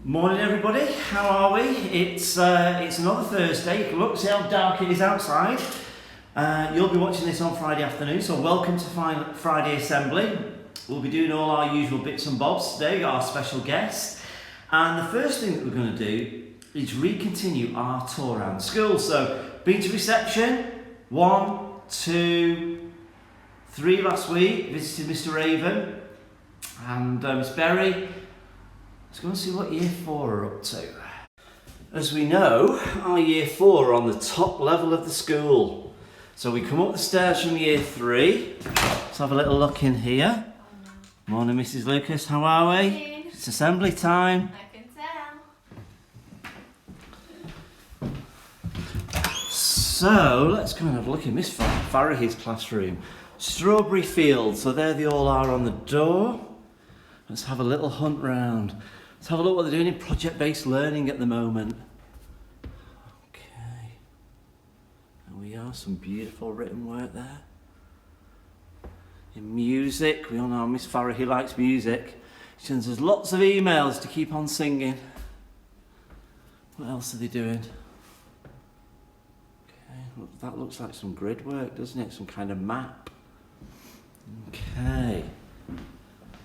Morning everybody, how are we? It's another Thursday. Look, see how dark it is outside. You'll be watching this on Friday afternoon, so welcome to Friday Assembly. We'll be doing all our usual bits and bobs today, our special guest. And the first thing that we're going to do is recontinue our tour around the school. So, been to reception, 1, 2, 3 last week, visited Mr. Raven and Miss Berry. Let's go and see what Year 4 are up to. As we know, our Year 4 are on the top level of the school. So we come up the stairs from Year 3. Let's have a little look in here. Morning, Mrs. Lucas, how are we? It's assembly time. I can tell. So let's go and have a look in Miss Farahi's classroom. Strawberry Field, so there they all are on the door. Let's have a little hunt round. Let's have a look what they're doing in project-based learning at the moment. Okay. There we are, some beautiful written work there. In music, we all know Miss Farahi likes music. She sends us lots of emails to keep on singing. What else are they doing? Okay, look, that looks like some grid work, doesn't it? Some kind of map. Okay.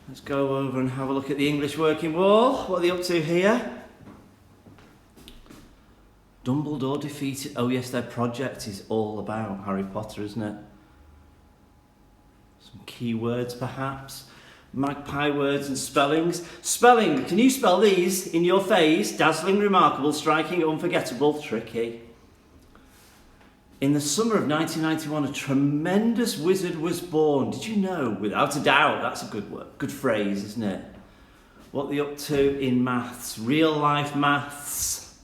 Let's go over and have a look at the English working wall. What are they up to here? Dumbledore defeated... Oh yes, their project is all about Harry Potter, isn't it? Some key words perhaps. Magpie words and spellings. Spelling, can you spell these in your phase? Dazzling, remarkable, striking, unforgettable, tricky. In the summer of 1991, a tremendous wizard was born. Did you know? Without a doubt. That's a good word. Good phrase, isn't it? What are they up to in maths? Real life maths.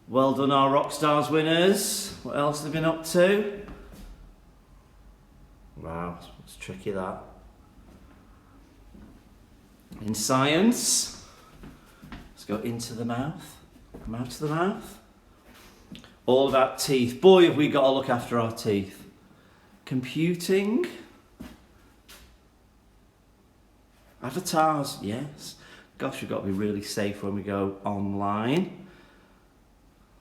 Well done, our Rockstars winners. What else have they been up to? Wow, it's tricky that. In science, let's go into the mouth. Come out to the mouth. All about teeth. Boy, have we got to look after our teeth. Computing. Avatars, yes. Gosh, we've got to be really safe when we go online.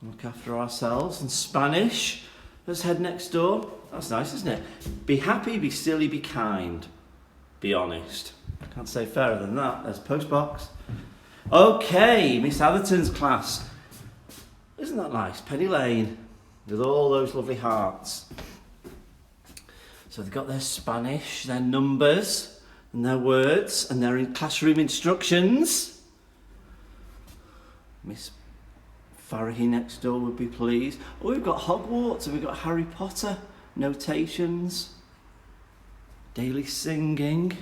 Look after ourselves. And Spanish. Let's head next door. That's nice, isn't it? Be happy, be silly, be kind. Be honest. Can't say fairer than that. There's postbox. Okay, Miss Atherton's class. Isn't that nice? Penny Lane, with all those lovely hearts. So they've got their Spanish, their numbers, and their words, and their classroom instructions. Miss Farahi next door would be pleased. Oh, we've got Hogwarts, and we've got Harry Potter, notations, daily singing.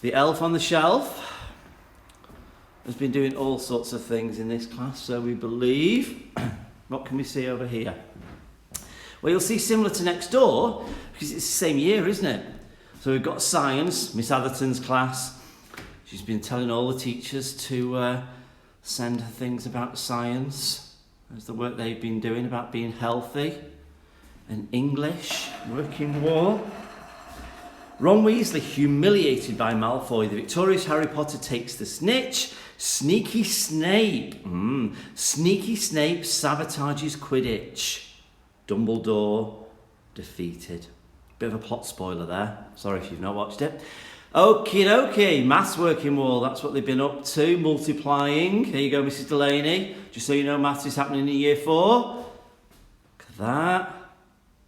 The elf on the shelf has been doing all sorts of things in this class, so we believe. What can we see over here? Well, you'll see similar to next door, because it's the same year, isn't it? So we've got science, Miss Atherton's class. She's been telling all the teachers to send her things about science. There's the work they've been doing about being healthy. And English, working wall. Ron Weasley humiliated by Malfoy. The victorious Harry Potter takes the snitch. Sneaky Snape. Sneaky Snape sabotages Quidditch. Dumbledore defeated. Bit of a plot spoiler there. Sorry if you've not watched it. Okie dokie. Maths working wall. That's what they've been up to. Multiplying. Here you go, Mrs. Delaney. Just so you know, maths is happening in Year 4. Look at that.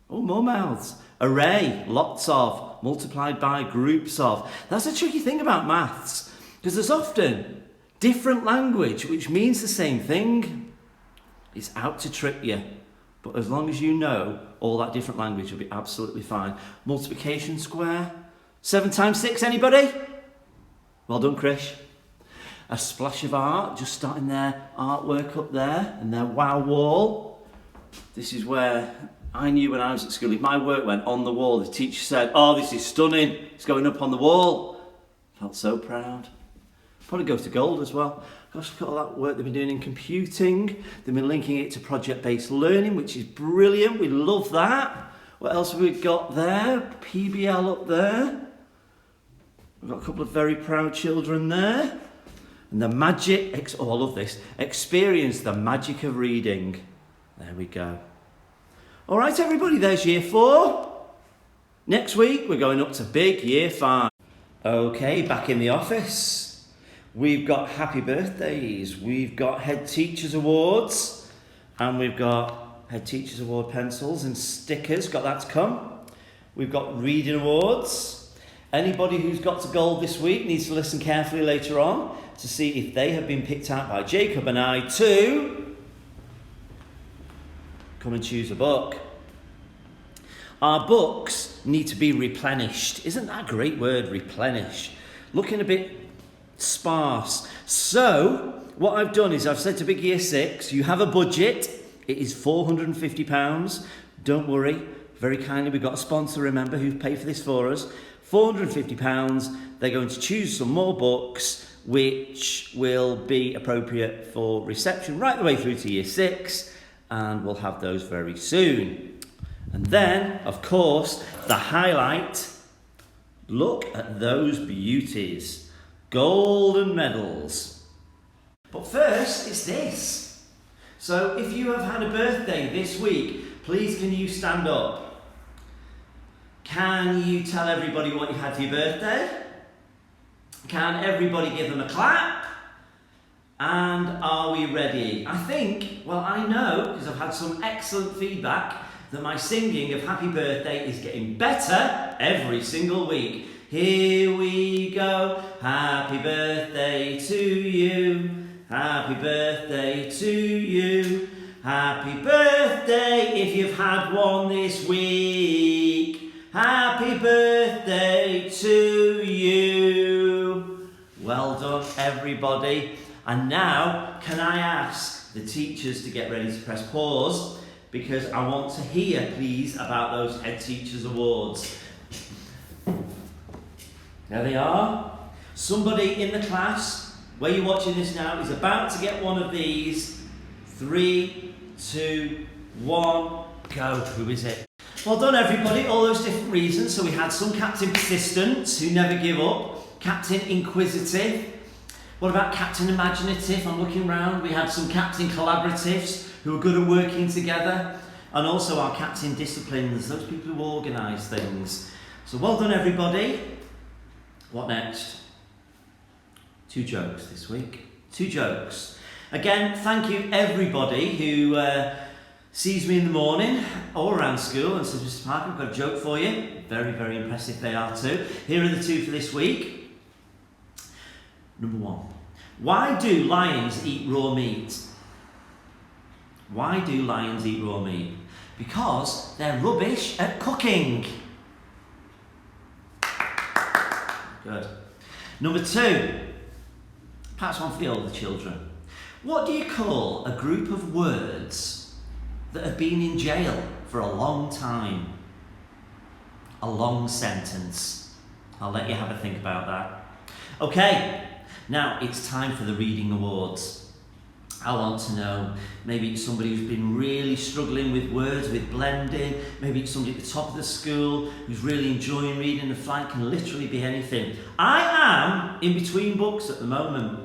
Oh, more mouths. Array. Lots of. Multiplied by, groups of. That's a tricky thing about maths, because there's often different language which means the same thing. It's out to trick you, but as long as you know all that different language, you'll be absolutely fine. Multiplication square. 7 times 6, anybody? Well done, Krish. A splash of art, just starting their artwork up there, and their wow wall. This is where I knew when I was at school, if my work went on the wall, the teacher said, "Oh, this is stunning, it's going up on the wall." Felt so proud. Probably go to gold as well. Gosh, look at all that work they've been doing in computing. They've been linking it to project-based learning, which is brilliant. We love that. What else have we got there? PBL up there. We've got a couple of very proud children there. And the magic, oh, I love this, experience the magic of reading. There we go. All right, everybody, there's year 4. Next week, we're going up to big year 5. Okay, back in the office. We've got happy birthdays, we've got head teachers awards, and we've got head teachers award pencils and stickers, got that to come. We've got reading awards. Anybody who's got to gold this week needs to listen carefully later on to see if they have been picked out by Jacob and I to come and choose a book. Our books need to be replenished. Isn't that a great word, replenish? Looking a bit sparse. So, what I've done is I've said to Big Year 6, you have a budget. It is £450. Don't worry. Very kindly, we've got a sponsor, remember, who's paid for this for us. £450. They're going to choose some more books which will be appropriate for reception right the way through to year 6, and we'll have those very soon. And then, of course, the highlight. Look at those beauties. Golden medals. But first, it's this. So if you have had a birthday this week, please can you stand up? Can you tell everybody what you had for your birthday? Can everybody give them a clap? And are we ready? I think, well, I know, because I've had some excellent feedback, that my singing of Happy Birthday is getting better every single week. Here we go. Happy birthday to you. Happy birthday to you. Happy birthday if you've had one this week. Happy birthday to you. Well done, everybody. And now, can I ask the teachers to get ready to press pause, because I want to hear, please, about those Head Teachers Awards. There they are. Somebody in the class, where you're watching this now, is about to get one of these. 3, 2, 1, go. Who is it? Well done, everybody. All those different reasons. So we had some Captain Persistent, who never give up. Captain Inquisitive. What about Captain Imaginative? I'm looking round. We had some Captain Collaboratives, who are good at working together. And also our Captain Disciplines, those people who organise things. So well done, everybody. What next? 2 jokes this week. 2 jokes. Again, thank you everybody who sees me in the morning or around school and says, Mr. Parker, I've got a joke for you. Very, very impressive they are too. Here are the 2 for this week. Number 1. Why do lions eat raw meat? Why do lions eat raw meat? Because they're rubbish at cooking. Good. Number 2. Perhaps one for the older children. What do you call a group of words that have been in jail for a long time? A long sentence. I'll let you have a think about that. Okay, now it's time for the reading awards. I want to know, maybe it's somebody who's been really struggling with words, with blending, maybe it's somebody at the top of the school who's really enjoying reading. The flight can literally be anything. I am in between books at the moment.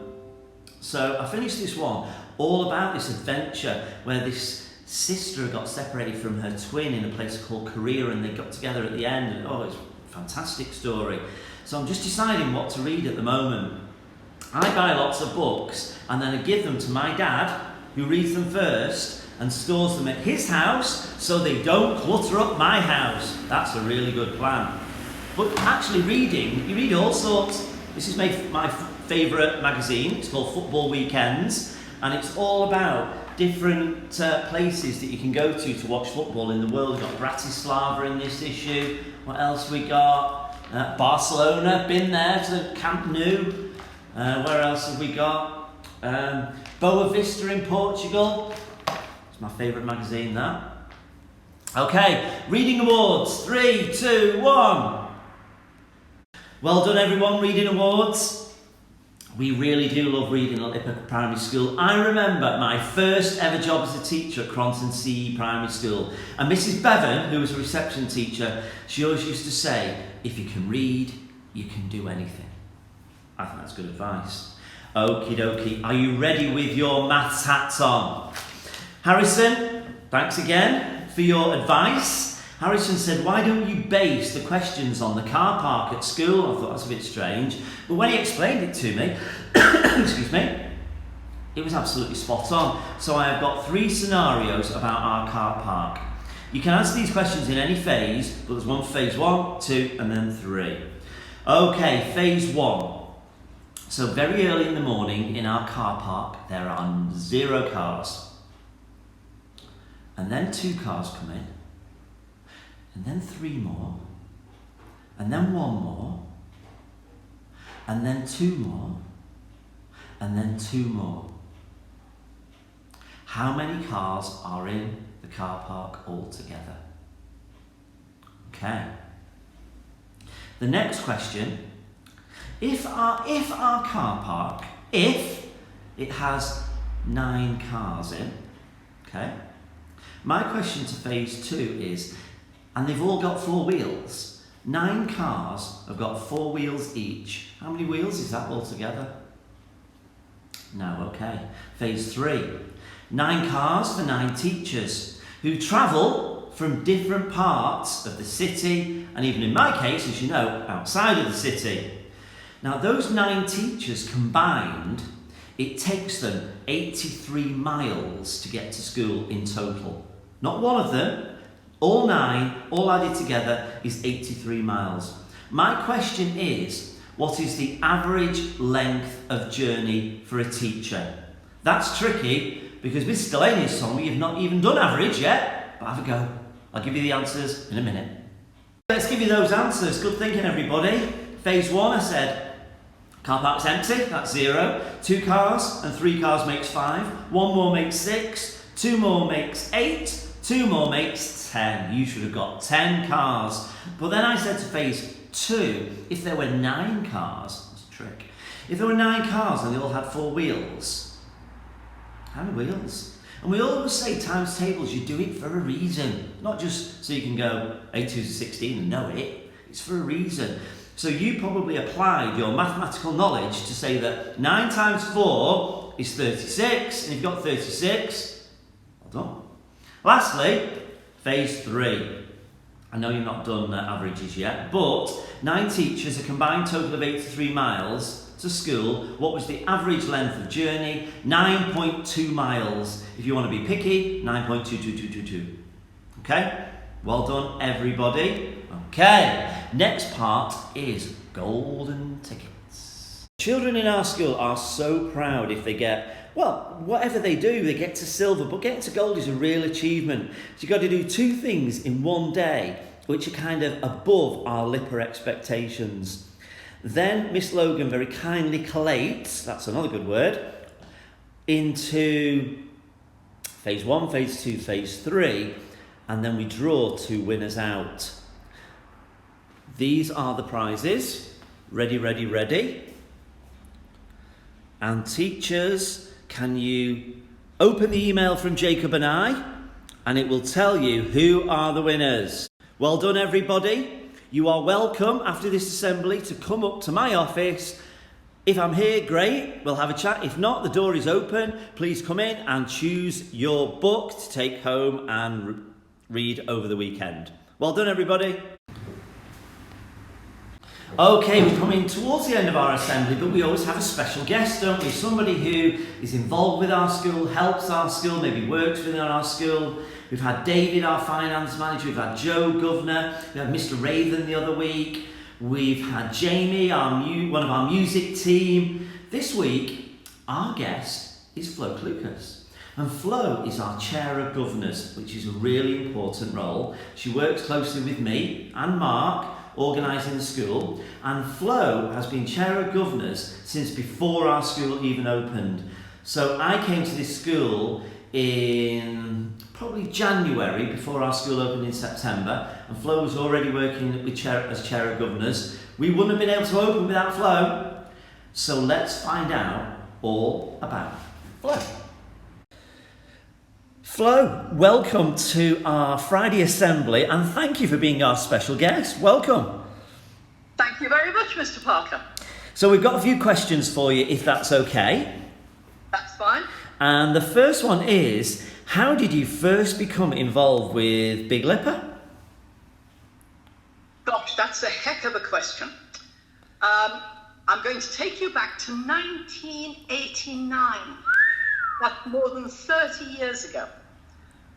So I finished this one, all about this adventure where this sister got separated from her twin in a place called Korea, and they got together at the end, and oh, it's a fantastic story. So I'm just deciding what to read at the moment. I buy lots of books and then I give them to my dad, who reads them first and stores them at his house so they don't clutter up my house. That's a really good plan. But actually reading, you read all sorts. This is my favourite magazine. It's called Football Weekends, and it's all about different places that you can go to watch football in the world. We've got Bratislava in this issue. What else we got? Barcelona, been there to Camp Nou. Where else have we got? Boa Vista in Portugal. It's my favourite magazine, that. Okay, reading awards. 3, 2, 1. Well done, everyone. Reading awards. We really do love reading at LIPA Primary School. I remember my first ever job as a teacher at Cronton CE Primary School. And Mrs. Bevan, who was a reception teacher, she always used to say, if you can read, you can do anything. I think that's good advice. Okie dokie. Are you ready with your maths hats on? Harrison, thanks again for your advice. Harrison said, why don't you base the questions on the car park at school? I thought that's a bit strange. But when he explained it to me, excuse me, it was absolutely spot on. So I have got 3 scenarios about our car park. You can answer these questions in any phase, but there's one for phase 1, 2, and then 3. Okay, phase 1. So very early in the morning in our car park, there are 0 cars. And then 2 cars come in. And then 3 more. And then 1 more. And then 2 more. And then 2 more. How many cars are in the car park altogether? Okay. The next question, if our car park, if it has 9 cars in, okay, my question to phase 2 is, and they've all got 4 wheels, 9 cars have got 4 wheels each. How many wheels is that altogether? No, okay. Phase 3, 9 cars for 9 teachers who travel from different parts of the city, and even in my case, as you know, outside of the city. Now those 9 teachers combined, it takes them 83 miles to get to school in total. Not one of them, all 9, all added together is 83 miles. My question is, what is the average length of journey for a teacher? That's tricky because Mrs. Delaney has told me you've not even done average yet, but have a go. I'll give you the answers in a minute. Let's give you those answers. Good thinking, everybody. Phase 1, I said, car park's empty, that's 0. 2 cars and 3 cars makes 5. 1 more makes 6. 2 more makes 8. 2 more makes 10. You should have got 10 cars. But then I said to phase 2, if there were 9 cars, that's a trick. If there were 9 cars and they all had 4 wheels, how many wheels? And we always say times tables, you do it for a reason. Not just so you can go 8 2 is 16 and know it. It's for a reason. So you probably applied your mathematical knowledge to say that 9 times 4 is 36. And if you've got 36, well done. Lastly, phase 3. I know you've not done averages yet, but 9 teachers, a combined total of 83 miles to school. What was the average length of journey? 9.2 miles. If you want to be picky, 9.22222. Okay? Well done, everybody. Okay, next part is golden tickets. Children in our school are so proud if they get, well, whatever they do, they get to silver, but getting to gold is a real achievement. So you've got to do 2 things in one day, which are kind of above our LIPA expectations. Then Miss Logan very kindly collates, that's another good word, into phase 1, phase 2, phase 3, and then we draw 2 winners out. These are the prizes. Ready, ready, ready. And teachers, can you open the email from Jacob and I, and it will tell you who are the winners. Well done, everybody. You are welcome after this assembly to come up to my office. If I'm here, great, we'll have a chat. If not, the door is open. Please come in and choose your book to take home and read over the weekend. Well done, everybody. Okay, we're coming towards the end of our assembly, but we always have a special guest, don't we? Somebody who is involved with our school, helps our school, maybe works within our school. We've had David, our finance manager. We've had Joe, governor. We had Mr. Raven the other week. We've had Jamie, one of our music team. This week, our guest is Flo Lucas. And Flo is our chair of governors, which is a really important role. She works closely with me and Mark, organising the school, and Flo has been chair of governors since before our school even opened. So I came to this school in probably January, before our school opened in September, and Flo was already working as chair of governors. We wouldn't have been able to open without Flo. So let's find out all about Flo. Flo, welcome to our Friday assembly, and thank you for being our special guest. Welcome. Thank you very much, Mr. Parker. So we've got a few questions for you, if that's okay. That's fine. And the first one is, how did you first become involved with Big LIPA? Gosh, that's a heck of a question. I'm going to take you back to 1989. That's more than 30 years ago,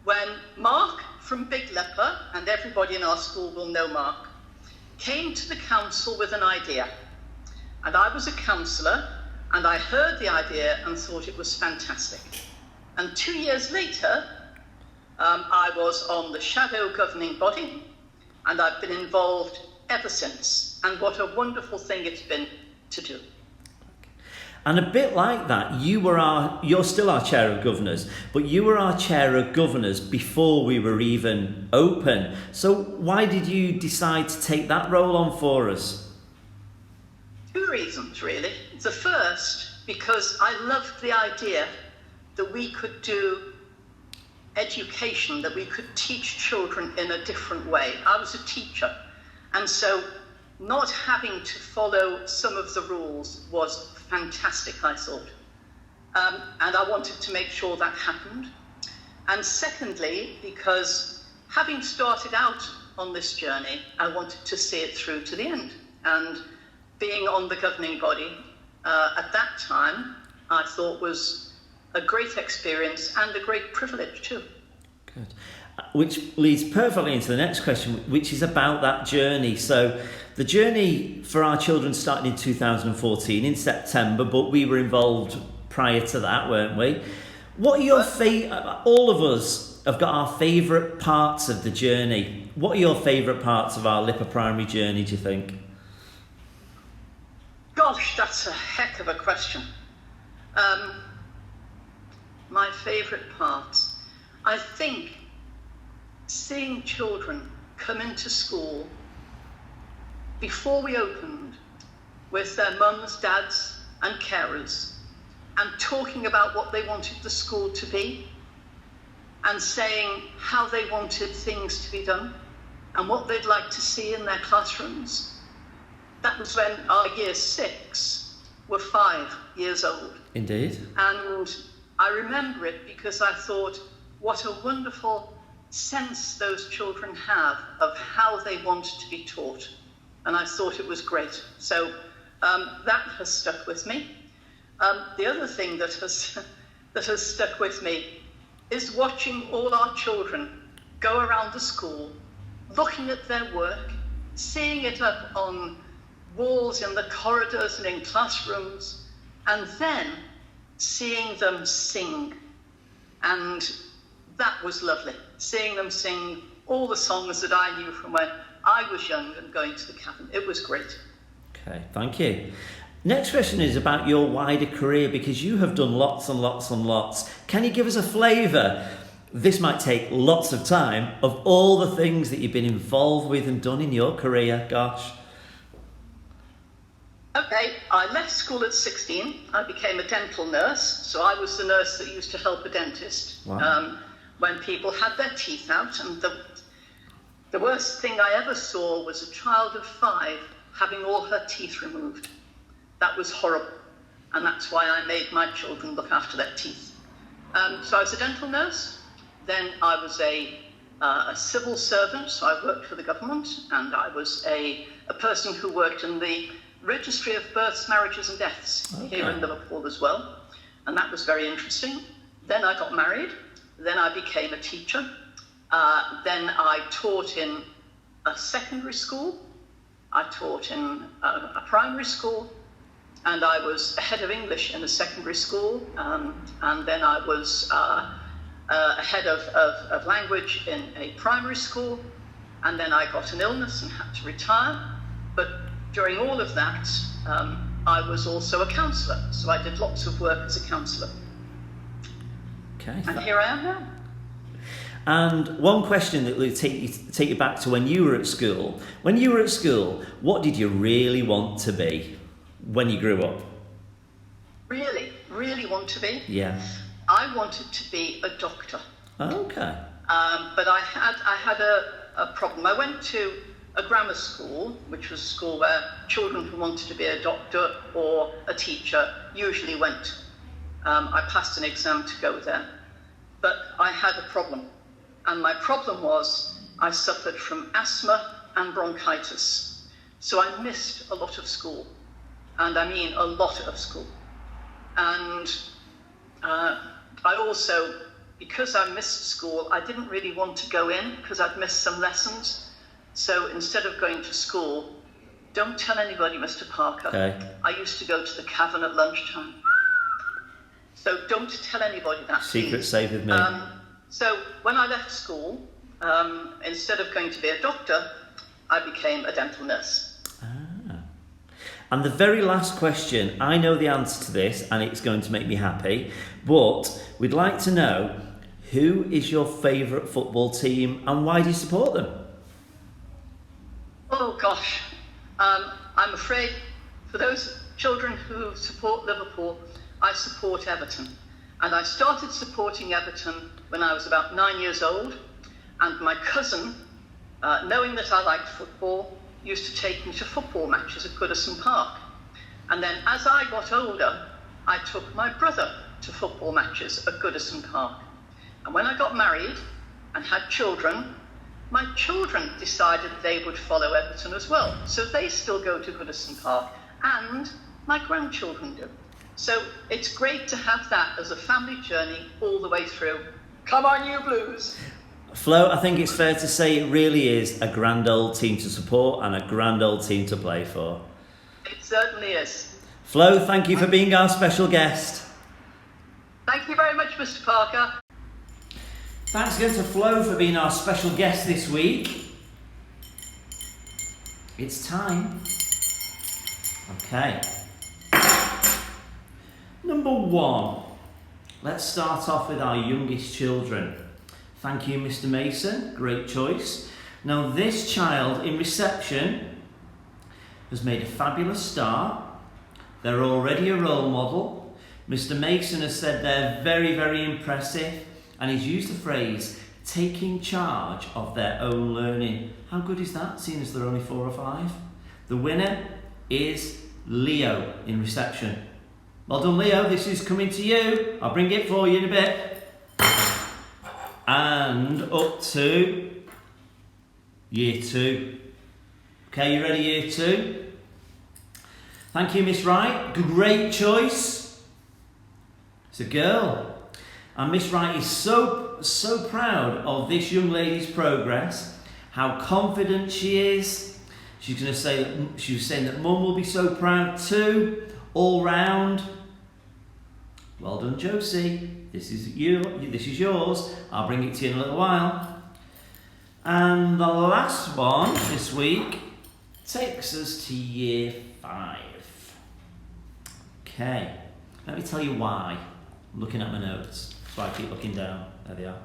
when Mark from Big LIPA, and everybody in our school will know Mark, came to the council with an idea. And I was a councillor, and I heard the idea and thought it was fantastic. And 2 years later, I was on the shadow governing body, and I've been involved ever since. And what a wonderful thing it's been to do. And a bit like that, you're still our chair of governors, but you were our chair of governors before we were even open. So why did you decide to take that role on for us? 2 reasons, really. The first, because I loved the idea that we could do education, that we could teach children in a different way. I was a teacher, and so not having to follow some of the rules was fantastic, I thought. And I wanted to make sure that happened. And secondly, because having started out on this journey, I wanted to see it through to the end. And being on the governing body at that time, I thought was a great experience and a great privilege too. Good. Which leads perfectly into the next question, which is about that journey. So the journey for our children started in 2014 in September, but we were involved prior to that, weren't we? What are your all of us have got our favourite parts of the journey. What are your favourite parts of our LIPA primary journey, do you think? Gosh, that's a heck of a question. My favourite parts, I think seeing children come into school before we opened with their mums, dads and carers, and talking about what they wanted the school to be, and saying how they wanted things to be done and what they'd like to see in their classrooms. That was when our year 6 were 5 years old. Indeed. And I remember it because I thought, what a wonderful sense those children have of how they want to be taught. And I thought it was great. So that has stuck with me. The other thing that has stuck with me is watching all our children go around the school, looking at their work, seeing it up on walls in the corridors and in classrooms, and then seeing them sing. And that was lovely, seeing them sing all the songs that I knew from when I was young and going to the cabin. It was great. Okay, thank you. Next question is about your wider career, because you have done lots and lots and lots. Can you give us a flavour? This might take lots of time, of all the things that you've been involved with and done in your career. Gosh. Okay, I left school at 16. I became a dental nurse. So I was the nurse that used to help a dentist. Wow. When people had their teeth out. And the worst thing I ever saw was a child of 5 having all her teeth removed. That was horrible. And that's why I made my children look after their teeth. So I was a dental nurse. Then I was a civil servant, so I worked for the government, and I was a person who worked in the Registry of Births, Marriages and Deaths here in Liverpool as well. And that was very interesting. Then I got married. Then I became a teacher. Then I taught in a secondary school. I taught in a primary school. And I was head of English in a secondary school. And then I was head of language in a primary school. And then I got an illness and had to retire. But during all of that, I was also a counsellor. So I did lots of work as a counsellor. Okay. And here I am now. And one question that will take you back to when you were at school. When you were at school, what did you really want to be when you grew up? Really want to be? Yeah. I wanted to be a doctor. Okay. But I had a problem. I went to a grammar school, which was a school where children who wanted to be a doctor or a teacher usually went. I passed an exam to go there. But I had a problem. And my problem was I suffered from asthma and bronchitis. So I missed a lot of school. And I mean a lot of school. And I also, because I missed school, I didn't really want to go in because I'd missed some lessons. So instead of going to school, don't tell anybody, Mr. Parker. Okay. I used to go to the cavern at lunchtime. So don't tell anybody that, Secret please. safe with me. So when I left school, instead of going to be a doctor, I became a dental nurse. And the very last question, I know the answer to this and it's going to make me happy, but we'd like to know, who is your favourite football team and why do you support them? Oh gosh, I'm afraid for those children who support Liverpool, I support Everton. And I started supporting Everton when I was about 9 years old, and my cousin, knowing that I liked football, used to take me to football matches at Goodison Park. And then as I got older, I took my brother to football matches at Goodison Park. And when I got married and had children, my children decided they would follow Everton as well. So they still go to Goodison Park, and my grandchildren do. So it's great to have that as a family journey all the way through. Come on, you Blues! Flo, I think it's fair to say it really is a grand old team to support and a grand old team to play for. It certainly is. Flo, thank you for being our special guest. Thank you very much, Mr. Parker. Thanks again to Flo for being our special guest this week. It's time. Okay. Number 1. Let's start off with our youngest children. Thank you, Mr. Mason. Great choice. Now, this child in reception has made a fabulous start. They're already a role model. Mr. Mason has said they're very, very impressive. And he's used the phrase, taking charge of their own learning. How good is that, seeing as they're only 4 or 5? The winner is Leo in reception. Well done, Leo. This is coming to you. I'll bring it for you in a bit. And up to Year 2. Okay, you ready, Year 2? Thank you, Miss Wright. Great choice. It's a girl. And Miss Wright is so proud of this young lady's progress, how confident she is. She's going to say that she was saying that Mum will be so proud too, all round. Well done, Josie. This is yours. I'll bring it to you in a little while. And the last one this week takes us to Year 5. Okay, let me tell you why. I'm looking at my notes, so I keep looking down. There they are.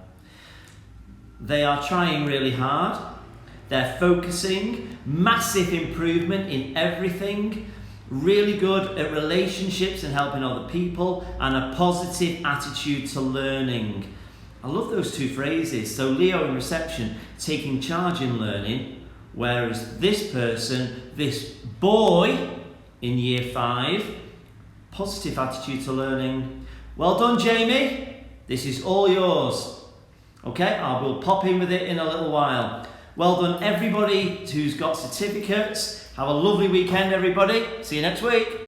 They are trying really hard. They're focusing, massive improvement in everything, really good at relationships and helping other people, and a positive attitude to learning. I love those two phrases. So Leo in reception, taking charge in learning, whereas this person, this boy in Year 5, positive attitude to learning. Well done, Jamie. This is all yours. Okay, I will pop in with it in a little while. Well done, everybody who's got certificates. Have a lovely weekend, everybody. See you next week.